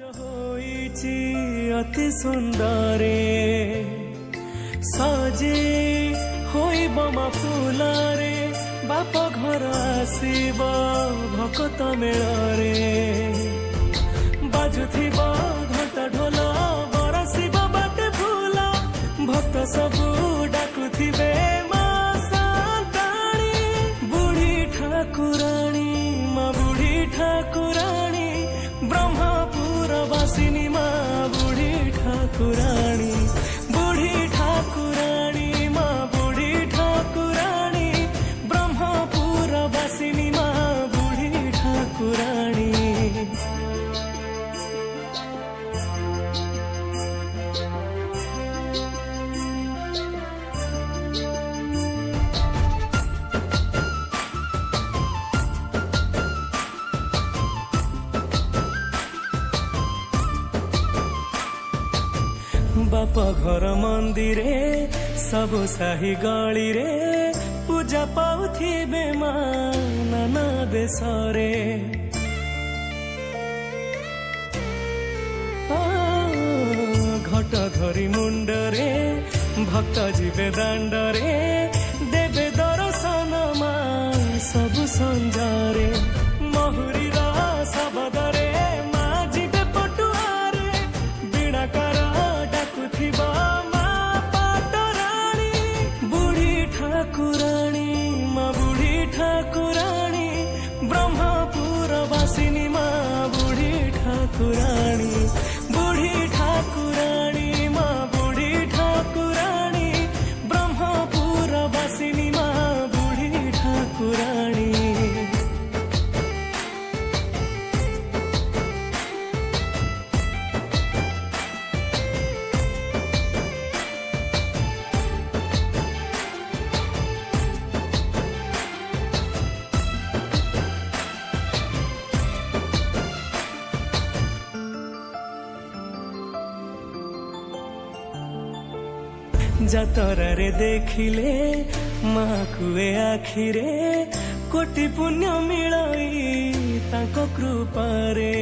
होइछि अति सुंदरे सजे होइब मा फुलरे बाप घर आसीब भकत मेଳରେ बाजुथिब घंटा ढोल बरसिब बाटे फूल भक्त सबू डाकुथिबे मा संताणी बुढ़ी ठाकुराणी मा बुढ़ी ठाकुराणी ब्रह्मपुर वासिनी मा बुढ़ी ठाकुराणी मा बुढ़ी ठाकुराणी ब्रह्मपुर वासिनी मा बुढ़ी ठाकुराणी। बाप घर मंदिरे सब साही गली रे पूजा पाउथिबे मा नाना देशरे घट धरी मुंडरे भक्त जीवे दांडरे देवे दर्शन मा सब संजारे महुरी शबदरे मा जीवे पटुआरे बीणाकार डाकुथिबा मा पाटराणी बुढ़ी ठाकुराणी मा बुढ़ी ठाकुराणी ब्रह्मपुर वासिनी मा बुढ़ी ठाकुराणी मा बुढ़ी ठाकुराणी ब्रह्मपुर वासिनी मा बुढ़ी ठाकुराणी। जातरे देखिले माँ कुए आखिरे कोटि पुण्य मिलई ताको कृपारे।